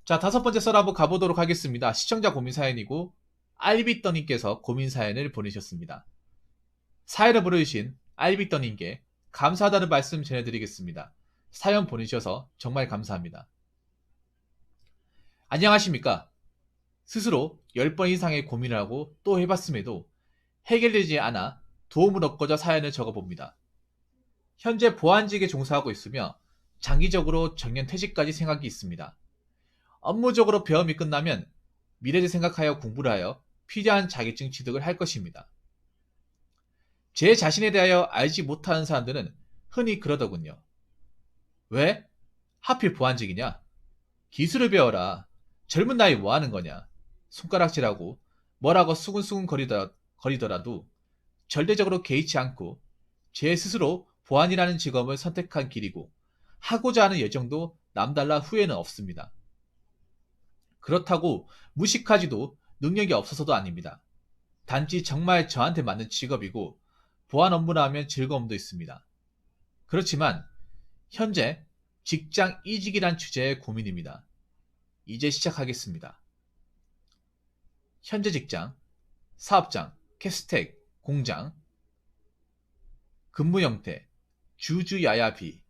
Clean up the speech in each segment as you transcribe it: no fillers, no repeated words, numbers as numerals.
자, 다섯 번째 썰 한번 가보도록 하겠습니다. 시청자 고민 사연이고, 알비떠님께서 고민 사연을 보내셨습니다. 사연을 보내주신 알비떠님께 감사하다는 말씀 전해드리겠습니다. 사연 보내주셔서 정말 감사합니다. 안녕하십니까? 스스로 10번 이상의 고민을 하고 또 해봤음에도 해결되지 않아 도움을 얻고자 사연을 적어봅니다. 현재 보안직에 종사하고 있으며 장기적으로 정년퇴직까지 생각이 있습니다. 업무적으로 배움이 끝나면 미래를 생각하여 공부를 하여 필요한 자격증 취득을 할 것입니다. 제 자신에 대하여 알지 못하는 사람들은 흔히 그러더군요. 왜? 하필 보안직이냐? 기술을 배워라. 젊은 나이 뭐 하는 거냐? 손가락질하고 뭐라고 수근수근 거리더라도 절대적으로 개의치 않고 제 스스로 보안이라는 직업을 선택한 길이고 하고자 하는 여정도 남달라 후회는 없습니다. 그렇다고 무식하지도 능력이 없어서도 아닙니다. 단지 정말 저한테 맞는 직업이고 보안 업무를 하면 즐거움도 있습니다. 그렇지만 현재 직장 이직이란 주제의 고민입니다. 이제 시작하겠습니다. 현재 직장, 사업장, 캐스텍, 공장, 근무 형태, 주주야야비,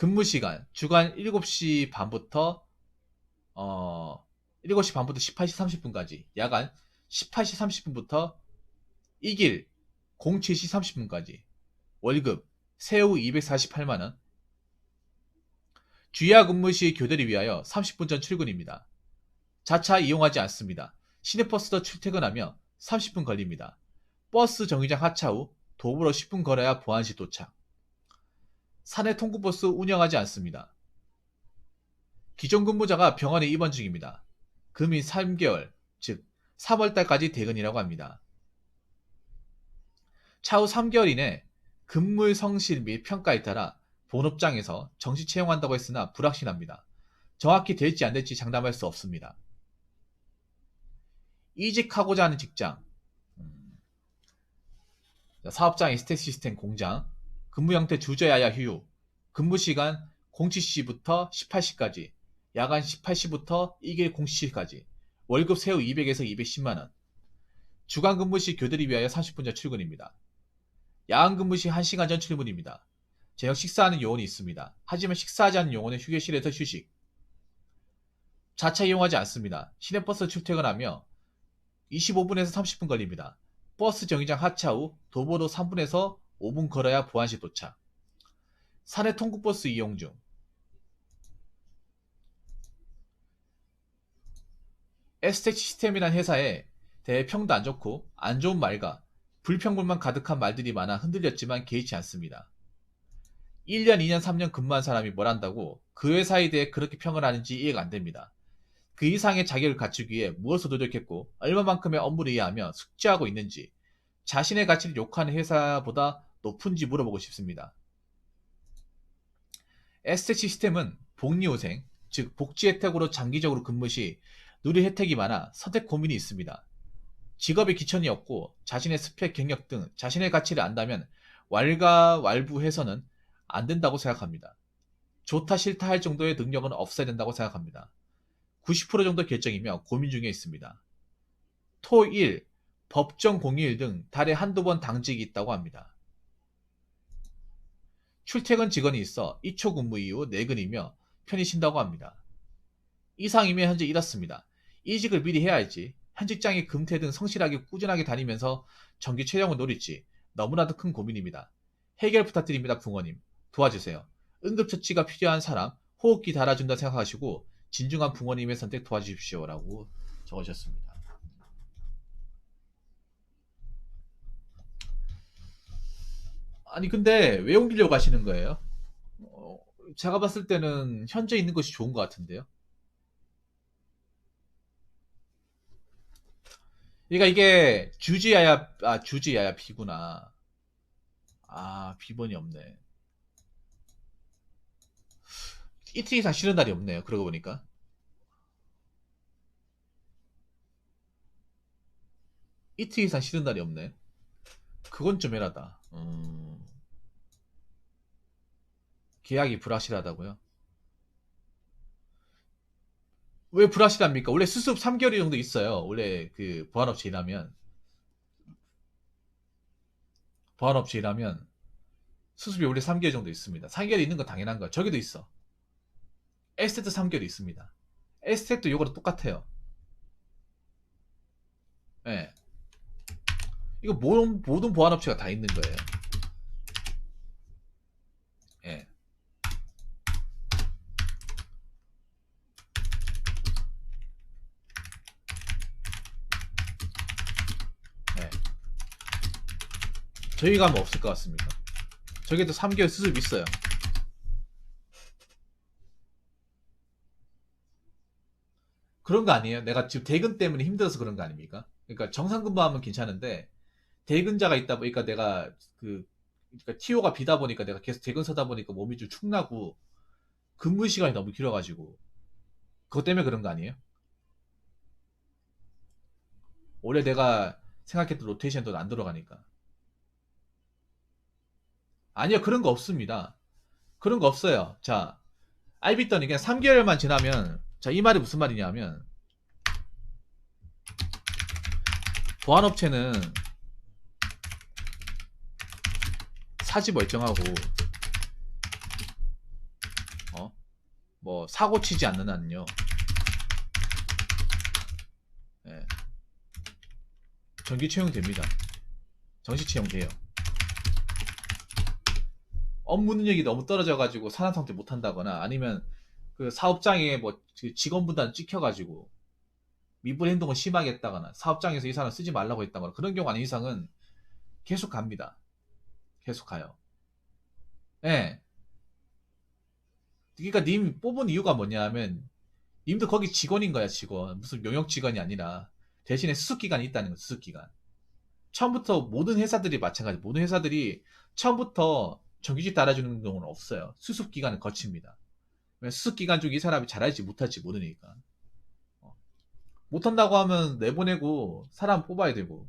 근무 시간, 주간 7시 반부터 7시 반부터 18시 30분까지, 야간 18시 30분부터 이길 07시 30분까지, 월급 세후 248만원, 주야 근무 시 교대를 위하여 30분 전 출근입니다. 자차 이용하지 않습니다. 시내버스도 출퇴근하며 30분 걸립니다. 버스 정류장 하차 후 도보로 10분 걸어야 보안시 도착. 사내 통구버스 운영하지 않습니다. 기존 근무자가 병원에 입원 중입니다. 금이 3개월, 즉 3월달까지 대근이라고 합니다. 차후 3개월 이내 근무 성실 및 평가에 따라 본업장에서 정시 채용한다고 했으나 불확실합니다. 정확히 될지 안 될지 장담할 수 없습니다. 이직하고자 하는 직장, 사업장 에스텍 시스템 공장, 근무 형태 주저야야 휴유, 근무 시간 07시부터 18시까지, 야간 18시부터 이길 07시까지, 월급 세후 200에서 210만원, 주간 근무 시 교대를 위하여 30분 전 출근입니다. 야간 근무 시 1시간 전 출근입니다. 저녁 식사하는 요원이 있습니다. 하지만 식사하지 않는 요원은 휴게실에서 휴식. 자차 이용하지 않습니다. 시내버스 출퇴근하며 25분에서 30분 걸립니다. 버스 정류장 하차 후 도보로 3분에서 5분 걸어야 보안시 도착. 사내 통구버스 이용 중. 에스텍 시스템이란 회사에 대해 평도 안 좋고 안 좋은 말과 불평불만 가득한 말들이 많아 흔들렸지만 개의치 않습니다. 1년, 2년, 3년 근무한 사람이 뭘 한다고 그 회사에 대해 그렇게 평을 하는지 이해가 안 됩니다. 그 이상의 자격을 갖추기 위해 무엇을 노력했고 얼마만큼의 업무를 이해하며 숙지하고 있는지 자신의 가치를 욕하는 회사보다 높은지 물어보고 싶습니다. 에스텍 시스템은 복리후생, 즉 복지 혜택으로 장기적으로 근무 시 누릴 혜택이 많아 선택 고민이 있습니다. 직업에 기천이 없고 자신의 스펙, 경력 등 자신의 가치를 안다면 왈가왈부해서는 안 된다고 생각합니다. 좋다 싫다 할 정도의 능력은 없어야 된다고 생각합니다. 90% 정도 결정이며 고민 중에 있습니다. 토, 일, 법정 공휴일 등 달에 한두 번 당직이 있다고 합니다. 출퇴근 직원이 있어 2초 근무 이후 내근이며 편히 쉰다고 합니다. 이상이면 현재 이렇습니다. 이직을 미리 해야 할지, 현 직장에 금퇴 등 성실하게 꾸준하게 다니면서 정기 채용을 노릴지 너무나도 큰 고민입니다. 해결 부탁드립니다. 붕어님. 도와주세요. 응급처치가 필요한 사람 호흡기 달아준다 생각하시고 진중한 붕어님의 선택 도와주십시오 라고 적으셨습니다. 아니 근데 왜 옮기려고 하시는 거예요? 어, 제가 봤을 때는 현재 있는 것이 좋은 것 같은데요. 그러니까 이게 주지야야 B구나. 아, B번이 없네. 이틀 이상 쉬는 날이 없네요. 그러고 보니까. 이틀 이상 쉬는 날이 없네. 그건 좀 애라다. 계약이 불확실하다고요? 왜 불확실합니까? 원래 수습 3개월 정도 있어요. 원래 그 보안업체 일하면. 보안업체 일하면 수습이 원래 3개월 정도 있습니다. 3개월 있는 건 당연한 거야. 저기도 있어. 에스테트 3개월이 있습니다. 에스테트 요거랑 똑같아요. 예. 이거 모든 보안업체가 다 있는 거예요. 예. 예. 저희가 하면 없을 것 같습니다. 저기도 3개월 수습 있어요. 그런 거 아니에요? 내가 지금 대근 때문에 힘들어서 그런 거 아닙니까? 그러니까 정상 근무하면 괜찮은데 대근자가 있다 보니까 내가 그러니까 TO가 비다 보니까 내가 계속 대근 서다 보니까 몸이 좀 축나고 근무 시간이 너무 길어가지고 그것 때문에 그런 거 아니에요? 원래 내가 생각했던 로테이션도 안 들어가니까. 아니요, 그런 거 없습니다. 그런 거 없어요. 자, 알비더니 그냥 3개월만 지나면, 자, 이 말이 무슨 말이냐면, 보안업체는 사지 멀쩡하고, 뭐, 사고 치지 않는 한요, 예, 정기 채용 됩니다. 정시 채용 돼요. 업무 능력이 너무 떨어져가지고 산업 상태 못 한다거나, 아니면 그 사업장에 뭐, 그 직원분단 찍혀가지고, 미분 행동을 심하게 했다거나, 사업장에서 이 사람 쓰지 말라고 했다거나, 그런 경우 아닌 이상은 계속 갑니다. 계속 가요. 예. 그러니까 님 뽑은 이유가 뭐냐면 님도 거기 직원인 거야, 직원. 무슨 용역 직원이 아니라 대신에 수습 기간이 있다는 거, 수습 기간. 처음부터 모든 회사들이 마찬가지. 모든 회사들이 처음부터 정규직 달아주는 경우는 없어요. 수습 기간을 거칩니다. 수습 기간 중에 이 사람이 잘할지 못할지 모르니까. 어. 못한다고 하면 내보내고 사람 뽑아야 되고.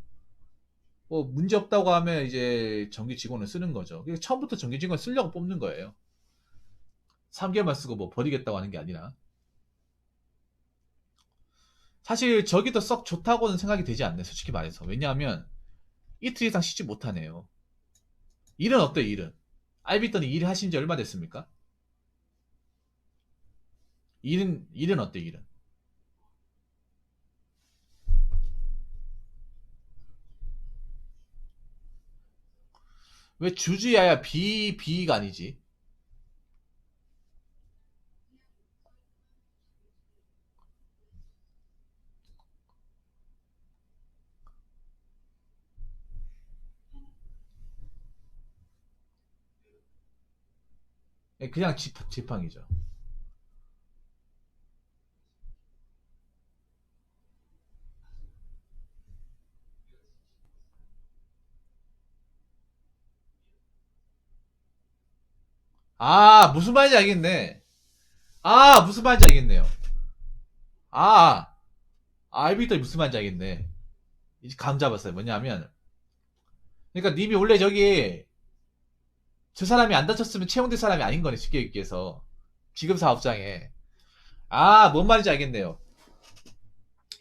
뭐 문제 없다고 하면 이제 정규 직원을 쓰는 거죠. 그러니까 처음부터 정규 직원 쓰려고 뽑는 거예요. 3개월만 쓰고 뭐 버리겠다고 하는 게 아니라. 사실 저기도 썩 좋다고는 생각이 되지 않네, 솔직히 말해서. 왜냐하면 이틀 이상 쉬지 못하네요. 일은 어때요, 일은? 알비더니 일 하신 지 얼마 됐습니까? 일은 어때요, 일은? 왜 주주야야 비가 아니지? 그냥 지팡이죠. 아, 무슨 말인지 알겠네. 아, 무슨 말인지 알겠네요. 아, 알비더니 무슨 말인지 알겠네. 이제 감 잡았어요. 뭐냐면, 그러니까 님이 원래 저기 저 사람이 안 다쳤으면 채용될 사람이 아닌 거네, 쉽게 얘기해서. 지금 사업장에. 아, 뭔 말인지 알겠네요.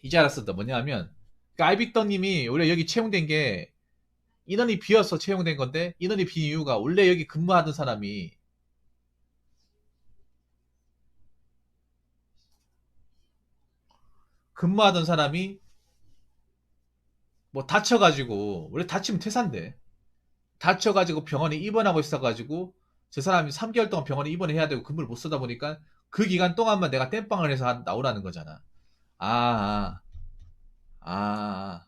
이제 알았습니다. 뭐냐면, 그 알빅더님이 원래 여기 채용된 게 인원이 비어서 채용된 건데, 인원이 빈 이유가 원래 여기 근무하던 사람이 근무하던 사람이 뭐 다쳐가지고, 원래 다치면 퇴사인데, 다쳐가지고 병원에 입원하고 있어가지고, 저 사람이 3개월 동안 병원에 입원해야 되고 근무를 못 쓰다 보니까 그 기간 동안만 내가 땜빵을 해서 나오라는 거잖아. 아, 아, 아.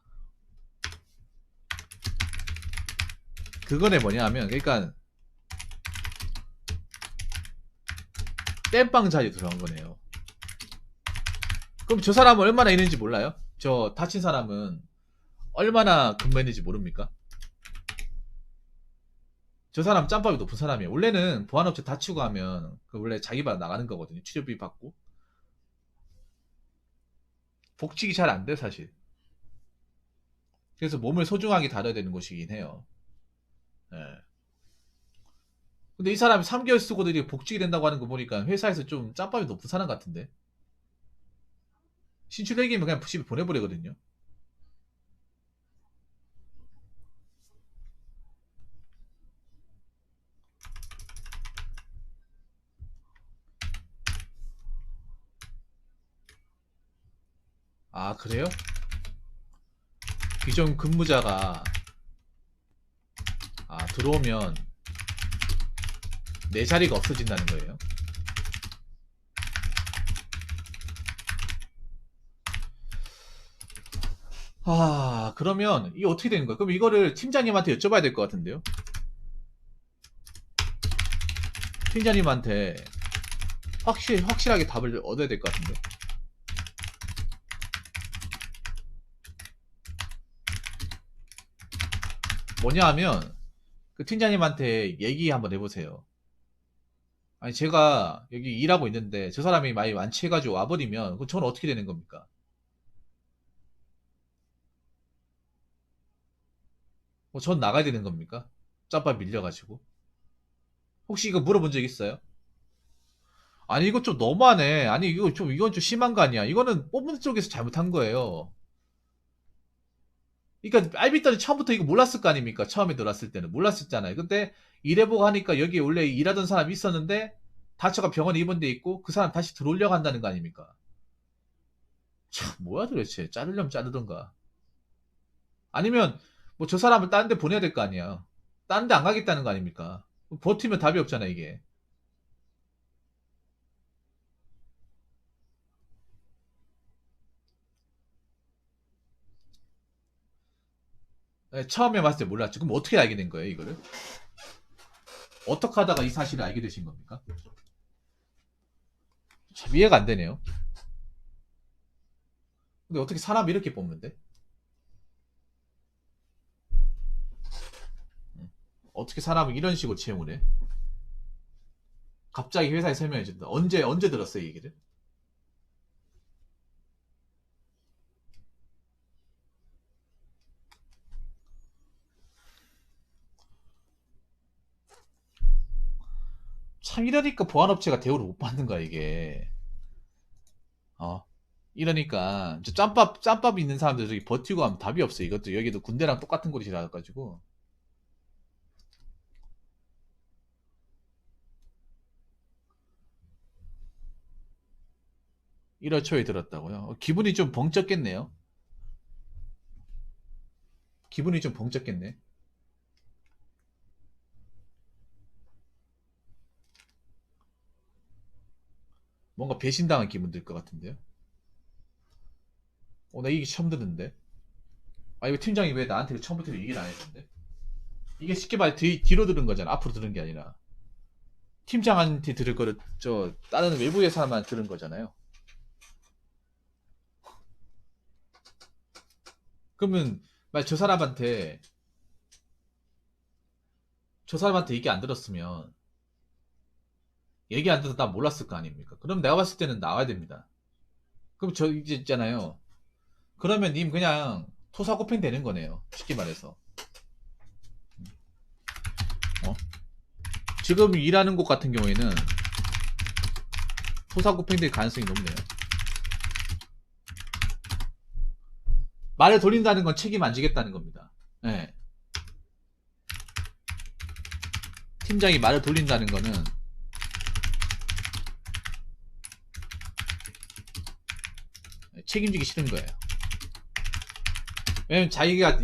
그거네 뭐냐면, 그러니까 땜빵 자리 들어간 거네요. 그럼 저 사람은 얼마나 있는지 몰라요? 저 다친 사람은 얼마나 근무했는지 모릅니까? 저 사람 짬밥이 높은 사람이에요. 원래는 보안업체 다치고 하면 그 원래 자기 발 나가는 거거든요. 치료비 받고. 복직이 잘 안 돼, 사실. 그래서 몸을 소중하게 다뤄야 되는 곳이긴 해요. 예. 근데 이 사람이 3개월 쓰고도 이렇게 복직이 된다고 하는 거 보니까 회사에서 좀 짬밥이 높은 사람 같은데. 신출얘기면 그냥 집에 보내버리거든요. 아, 그래요? 기존 근무자가 들어오면 내 자리가 없어진다는 거예요. 그러면 이게 어떻게 되는 거야? 그럼 이거를 팀장님한테 여쭤봐야 될 것 같은데요. 팀장님한테 확실하게 답을 얻어야 될 것 같은데. 뭐냐 하면 그 팀장님한테 얘기 한번 해보세요. 아니, 제가 여기 일하고 있는데 저 사람이 많이 완치해가지고 와버리면 그럼 저는 어떻게 되는 겁니까? 뭐 전 나가야 되는 겁니까? 짬밥 밀려가지고. 혹시 이거 물어본 적 있어요? 아니, 이거 좀 너무하네. 아니, 이건 좀 심한 거 아니야? 이거는 뽑는 쪽에서 잘못한 거예요. 그러니까 알비터는 처음부터 이거 몰랐을 거 아닙니까? 처음에 들어왔을 때는 몰랐었잖아요. 근데 일해보고 하니까 여기 원래 일하던 사람이 있었는데 다쳐가 병원에 입원돼 있고 그 사람 다시 들어오려고 한다는 거 아닙니까? 참, 뭐야 도대체. 자르려면 자르던가. 아니면 뭐 저 사람을 다른 데 보내야 될 거 아니야. 다른 데 안 가겠다는 거 아닙니까? 버티면 답이 없잖아, 이게. 네, 처음에 봤을 때 몰랐죠. 그럼 어떻게 알게 된 거예요, 이거를? 어떻게 하다가 이 사실을 알게 되신 겁니까? 참 이해가 안 되네요. 근데 어떻게 사람 이렇게 뽑는데? 어떻게 사람을 이런 식으로 채용을 해? 갑자기 회사에 설명해 준다. 언제 들었어요, 이 얘기를? 참, 이러니까 보안업체가 대우를 못 받는 거야, 이게. 어. 이러니까, 짬밥 있는 사람들 저기 버티고 하면 답이 없어. 이것도, 여기도 군대랑 똑같은 곳이라 가지고. 1월 초에 들었다고요? 기분이 좀 벙쪘겠네요. 기분이 좀 벙쪘겠네. 뭔가 배신당한 기분 들 것 같은데요. 나 이게 처음 듣는데. 이거 팀장이 왜 나한테 처음부터 얘기를 안 해줬는데? 이게 쉽게 말해 뒤로 들은 거잖아. 앞으로 들은 게 아니라. 팀장한테 들을 거를 다른 외부의 사람한테 들은 거잖아요. 그러면 만약 저 사람한테 얘기 안 들었으면 얘기 안 들어서 나 몰랐을 거 아닙니까? 그럼 내가 봤을 때는 나와야 됩니다. 그럼 저 이제 있잖아요. 그러면 님 그냥 토사구팽 되는 거네요. 쉽게 말해서. 어? 지금 일하는 곳 같은 경우에는 토사구팽 될 가능성이 높네요. 말을 돌린다는 건 책임 안 지겠다는 겁니다. 네. 팀장이 말을 돌린다는 거는 책임지기 싫은 거예요. 왜냐면 자기가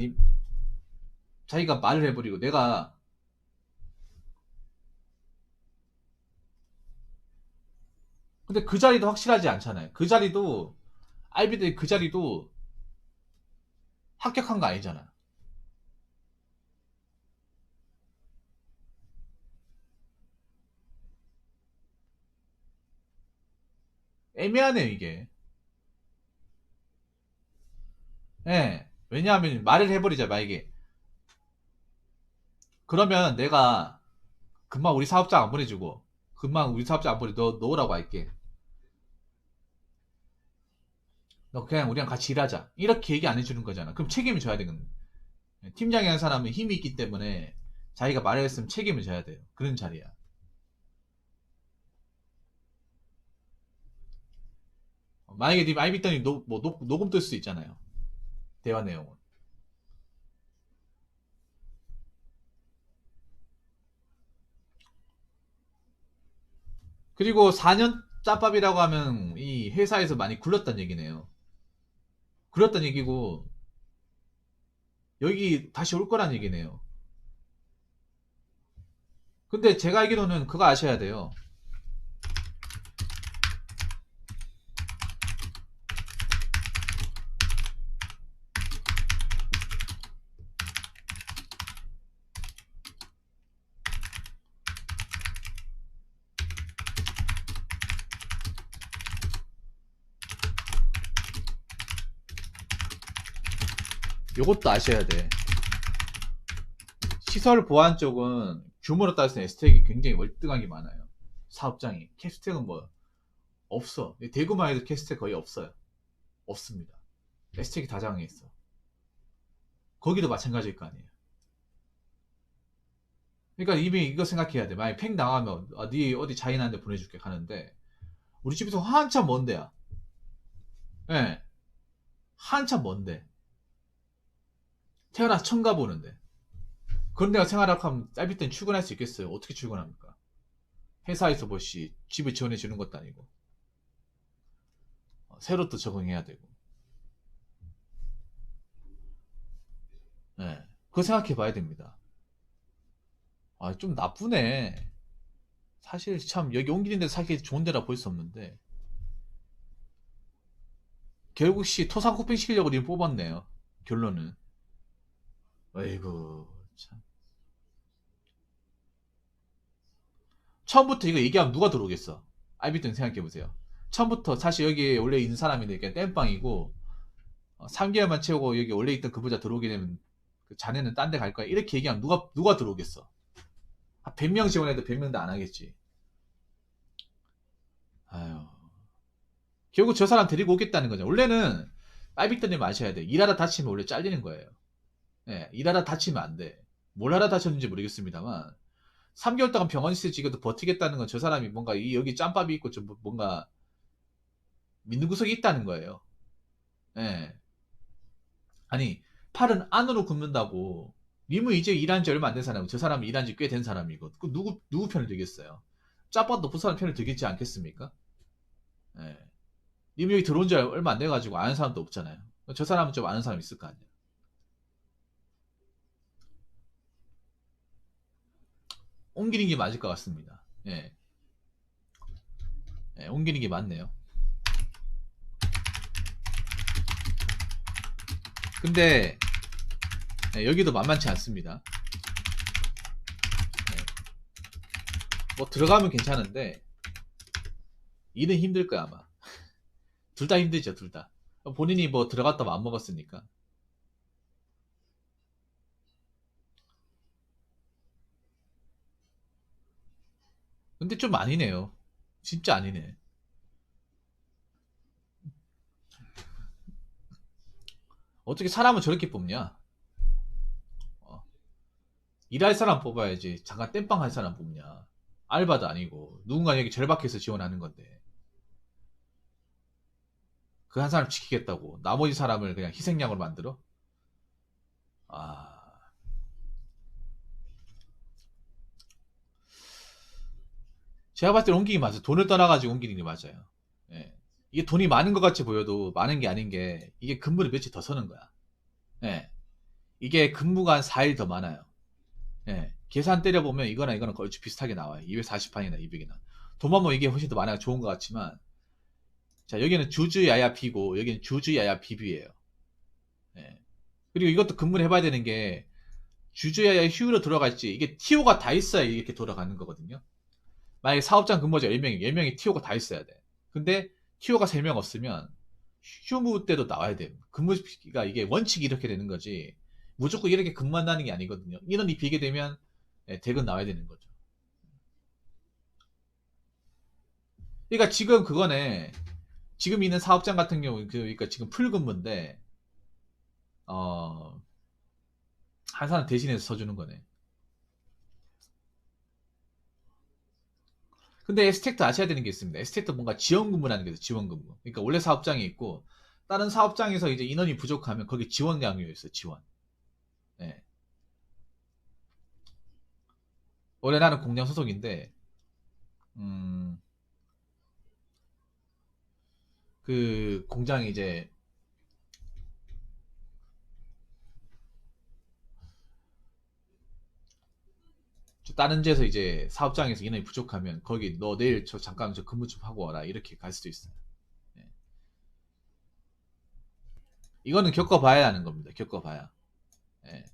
말을 해버리고 근데 그 자리도 확실하지 않잖아요. 그 자리도 알비들이 그 자리도 합격한 거 아니잖아. 애매하네요, 이게. 예. 왜냐하면 말을 해버리자, 만약에. 그러면 내가 금방 우리 사업자 안 보내주고, 금방 우리 사업자 안 보내, 너 놓으라고 할게. 너 그냥 우리랑 같이 일하자. 이렇게 얘기 안 해주는 거잖아. 그럼 책임을 져야 되거든. 팀장이라는 사람은 힘이 있기 때문에 자기가 말을 했으면 책임을 져야 돼요. 그런 자리야. 만약에 님 아이비터님 녹음 뜰 수 있잖아요. 대화 내용은. 그리고 4년 짬밥이라고 하면 이 회사에서 많이 굴렀단 얘기네요. 굴렀단 얘기고 여기 다시 올 거란 얘기네요. 근데 제가 알기로는 그거 아셔야 돼요. 요것도 아셔야 돼. 시설 보안 쪽은 규모로 따져서 에스텍이 굉장히 월등하게 많아요. 사업장이. 캐스텍은 뭐 없어. 대구만 해도 캐스텍 거의 없어요. 없습니다. 에스텍이 다 장에 있어. 거기도 마찬가지일 거 아니에요. 그러니까 이미 이거 생각해야 돼. 만약 팽 나가면 네 어디 자인한테 보내줄게 가는데 우리 집에서 한참 먼데야. 예. 네, 한참 먼데. 태어나서 처음 가보는데. 그런 데가 생활하고 하면 짧을 땐 출근할 수 있겠어요? 어떻게 출근합니까? 회사에서 뭐시 집을 지원해 주는 것도 아니고 새로 또 적응해야 되고. 네. 그거 생각해 봐야 됩니다. 아, 좀 나쁘네. 사실 참 여기 옮기는데 사기 좋은 데라 볼 수 없는데 결국 토상 코핑 시키려고 님 뽑았네요. 결론은. 아이고 참. 처음부터 이거 얘기하면 누가 들어오겠어? 아이비튼 생각해보세요. 처음부터 사실 여기 원래 있는 사람인데 그냥 땜빵이고 3개월만 채우고 여기 원래 있던 근무자 들어오게 되면 그 자네는 딴 데 갈 거야. 이렇게 얘기하면 누가 들어오겠어? 한 100명 지원해도 100명도 안 하겠지. 아유. 결국 저 사람 데리고 오겠다는 거죠. 원래는 아이비튼님 아셔야 돼. 일하다 다치면 원래 잘리는 거예요. 예, 일하다 다치면 안 돼. 뭘 하다 다쳤는지 모르겠습니다만 3개월 동안 병원 있을 지금도 버티겠다는 건 저 사람이 뭔가 여기 짬밥이 있고 좀 뭔가 믿는 구석이 있다는 거예요. 예. 아니 팔은 안으로 굽는다고 님은 이제 일한 지 얼마 안 된 사람이고 저 사람은 일한 지 꽤 된 사람이고 그 누구 편을 들겠어요? 짬밥 높은 사람 편을 들겠지 않겠습니까? 예. 님 여기 들어온 지 얼마 안 돼가지고 아는 사람도 없잖아요. 저 사람은 좀 아는 사람 있을 거 아니에요. 옮기는 게 맞을 것 같습니다. 예. 예, 옮기는 게 맞네요. 근데 예, 여기도 만만치 않습니다. 예, 뭐 들어가면 괜찮은데 일은 힘들 거야 아마. 둘 다 힘들죠, 둘 다. 본인이 뭐 들어갔다 마음 먹었으니까. 근데 좀 아니네요. 진짜 아니네. 어떻게 사람은 저렇게 뽑냐? 어, 일할 사람 뽑아야지. 잠깐 땜빵 할 사람 뽑냐? 알바도 아니고 누군가 여기 절박해서 지원하는 건데 그 한 사람 지키겠다고 나머지 사람을 그냥 희생양으로 만들어? 아, 제가 봤을 때 옮기기 맞아요. 돈을 떠나가지고 옮기는 게 맞아요. 예. 이게 돈이 많은 것 같이 보여도 많은 게 아닌 게 이게 근무를 며칠 더 서는 거야. 예. 이게 근무가 한 4일 더 많아요. 예. 계산 때려보면 이거나 거의 비슷하게 나와요. 240판이나 200이나. 돈만 뭐 이게 훨씬 더 많아야 좋은 것 같지만 자 여기는 주주야야 B고 여기는 주주야야 BB예요. 예. 그리고 이것도 근무를 해봐야 되는 게 주주야야 휴로 들어갈지 이게 TO가 다 있어야 이렇게 돌아가는 거거든요. 만약에 사업장 근무자 10명이 10명이 TO가 다 있어야 돼. 근데 TO가 3명 없으면 휴무 때도 나와야 돼. 근무가 이게 원칙이 이렇게 되는 거지. 무조건 이렇게 근무한다는 게 아니거든요. 인원이 비게 되면 대금 나와야 되는 거죠. 그러니까 지금 그거네. 지금 있는 사업장 같은 경우 그러니까 지금 풀근무인데 어, 한 사람 대신해서 서주는 거네. 근데 에스텍도 아셔야 되는 게 있습니다. 에스텍도 뭔가 지원근무라는 게 있어요. 지원근무. 그러니까 원래 사업장이 있고 다른 사업장에서 이제 인원이 부족하면 거기 지원 강요가 있어요. 지원. 예. 원래 나는 공장 소속인데 음, 그 공장이 이제 다른 데서 이제 사업장에서 인원이 부족하면 거기 너 내일 저 잠깐 저 근무 좀 하고 와라 이렇게 갈 수도 있어요. 예. 이거는 겪어봐야 하는 겁니다. 겪어봐야. 예.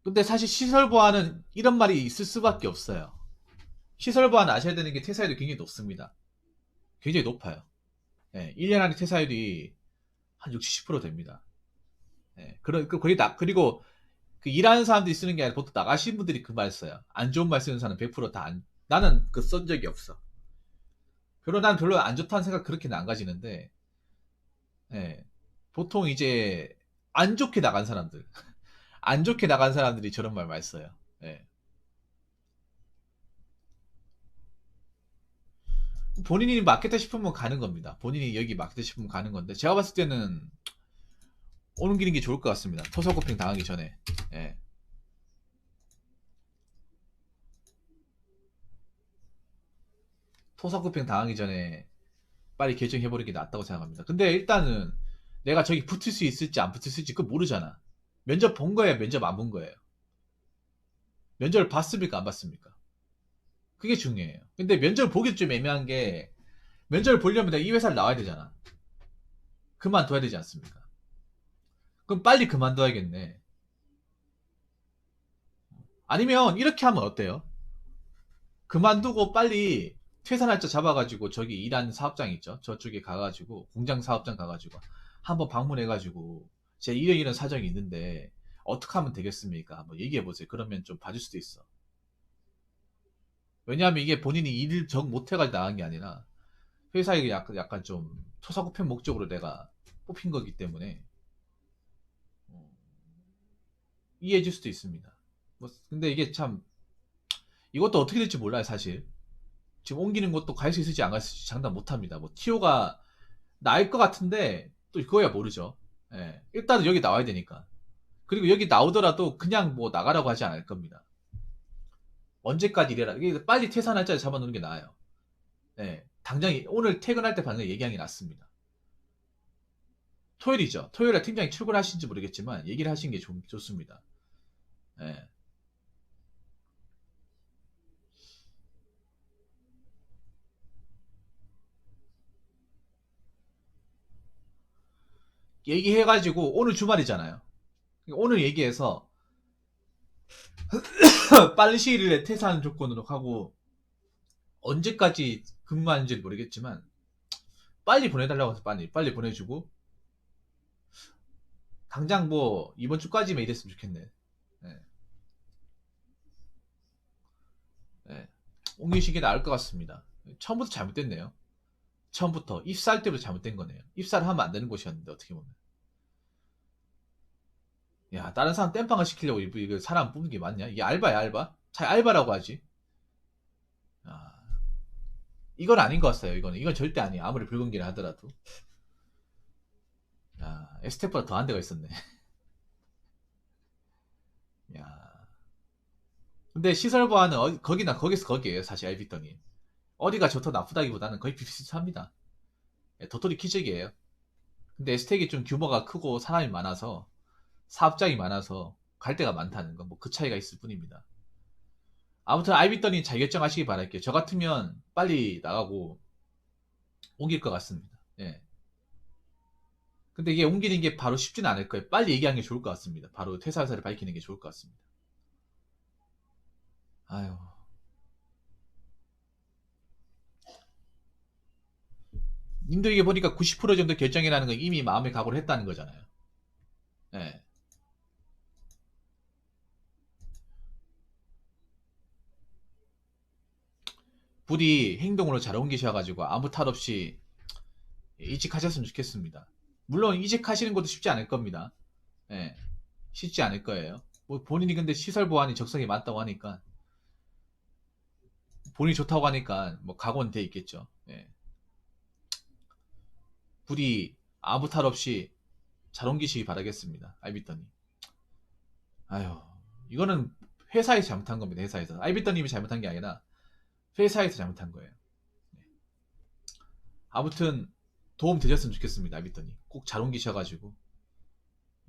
근데 사실 시설 보안은 이런 말이 있을 수밖에 없어요. 시설 보안 아셔야 되는 게 퇴사율이 굉장히 높습니다. 굉장히 높아요. 예. 1년 안에 퇴사율이 한 60, 70% 됩니다. 예. 그리고 그 일하는 사람들이 쓰는 게 아니라 보통 나가신 분들이 그 말 써요. 안 좋은 말 쓰는 사람은 100%다 나는 그 쓴 적이 없어. 별로 난 별로 안 좋다는 생각 그렇게는 안 가지는데, 예. 보통 이제 안 좋게 나간 사람들, 안 좋게 나간 사람들이 저런 말 많이 써요. 예. 본인이 맞겠다 싶으면 가는 겁니다. 본인이 여기 맞겠다 싶으면 가는 건데, 제가 봤을 때는 옮기는 게 좋을 것 같습니다. 토사구팽 당하기 전에. 예. 토사구팽 당하기 전에 빨리 결정해버리는 게 낫다고 생각합니다. 근데 일단은 내가 저기 붙을 수 있을지 안 붙을 수 있을지 그거 모르잖아. 면접 본 거예요? 면접 안 본 거예요? 면접을 봤습니까? 안 봤습니까? 그게 중요해요. 근데 면접을 보기 좀 애매한 게 면접을 보려면 내가 이 회사를 나와야 되잖아. 그만둬야 되지 않습니까? 그럼 빨리 그만둬야겠네. 아니면 이렇게 하면 어때요? 그만두고 빨리 퇴사 날짜 잡아가지고 저기 일하는 사업장 있죠? 저쪽에 가가지고 공장 사업장 가가지고 한번 방문해가지고 제 이런 사정이 있는데 어떻게 하면 되겠습니까? 한번 얘기해보세요. 그러면 좀 봐줄 수도 있어. 왜냐하면 이게 본인이 일을 정 못해가지고 나간 게 아니라 회사에 약간 좀 토사구팽 목적으로 내가 뽑힌 거기 때문에 어, 이해해줄 수도 있습니다. 뭐 근데 이게 참 이것도 어떻게 될지 몰라요 사실. 지금 옮기는 것도 갈 수 있을지 안 갈 수 있을지 장담 못합니다. 뭐 티오가 나을 것 같은데 또 그거야 모르죠. 예. 일단은 여기 나와야 되니까. 그리고 여기 나오더라도 그냥 뭐 나가라고 하지 않을 겁니다. 언제까지 일해라. 이게 빨리 퇴사 날짜를 잡아놓는 게 나아요. 예. 당장 오늘 퇴근할 때 방금 얘기한 게 낫습니다. 토요일이죠. 토요일에 팀장이 출근하신지 모르겠지만 얘기를 하신 게 좋습니다. 예. 얘기해가지고 오늘 주말이잖아요. 오늘 얘기해서 빠른 시일 내에 퇴사하는 조건으로 하고 언제까지 근무하는지 모르겠지만 빨리 보내달라고 해서 빨리 보내주고 당장 뭐 이번 주까지만 이랬으면 좋겠네. 예. 예. 옮기시기 나을 것 같습니다. 처음부터 잘못됐네요. 처음부터 입사할 때부터 잘못된 거네요. 입사를 하면 안 되는 곳이었는데 어떻게 보면. 야 다른 사람 땜빵을 시키려고 이거 사람 뽑는 게 맞냐? 이게 알바야 알바? 잘 알바라고 하지. 아, 이건 아닌 것 같아요. 이건 절대 아니야. 아무리 불공개를 하더라도. 야 에스텍보다 더한 데가 있었네. 야 근데 시설 보안은 거기서 거기에요. 사실 알비더니 어디가 좋다 나쁘다기보다는 거의 비슷합니다. 예, 도토리 키재기예요. 근데 에스텍이 좀 규모가 크고 사람이 많아서 사업장이 많아서 갈 데가 많다는 거, 뭐 그 차이가 있을 뿐입니다. 아무튼 알비더니 잘 결정하시기 바랄게요. 저 같으면 빨리 나가고 옮길 것 같습니다. 예. 근데 이게 옮기는 게 바로 쉽지는 않을 거예요. 빨리 얘기하는 게 좋을 것 같습니다. 바로 퇴사 의사를 밝히는 게 좋을 것 같습니다. 아유. 님도 이게 보니까 90% 정도 결정이라는 건 이미 마음의 각오를 했다는 거잖아요. 예. 부디 행동으로 잘 옮기셔가지고 아무 탈 없이 이직하셨으면 좋겠습니다. 물론 이직하시는 것도 쉽지 않을 겁니다. 예. 쉽지 않을 거예요. 뭐 본인이 근데 시설 보안이 적성이 많다고 하니까 본인이 좋다고 하니까 뭐 각오는 돼 있겠죠. 예. 부디 아무 탈 없이 잘 옮기시기 바라겠습니다. 알비터님. 아유, 이거는 회사에서 잘못한 겁니다. 회사에서. 알비터님이 잘못한 게 아니라 회사에서 잘못한 거예요. 아무튼 도움 되셨으면 좋겠습니다. 알비터님. 꼭 잘 옮기셔가지고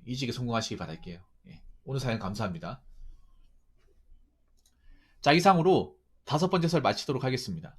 이직에 성공하시기 바랄게요. 예. 오늘 사연 감사합니다. 자, 이상으로 5번째 설 마치도록 하겠습니다.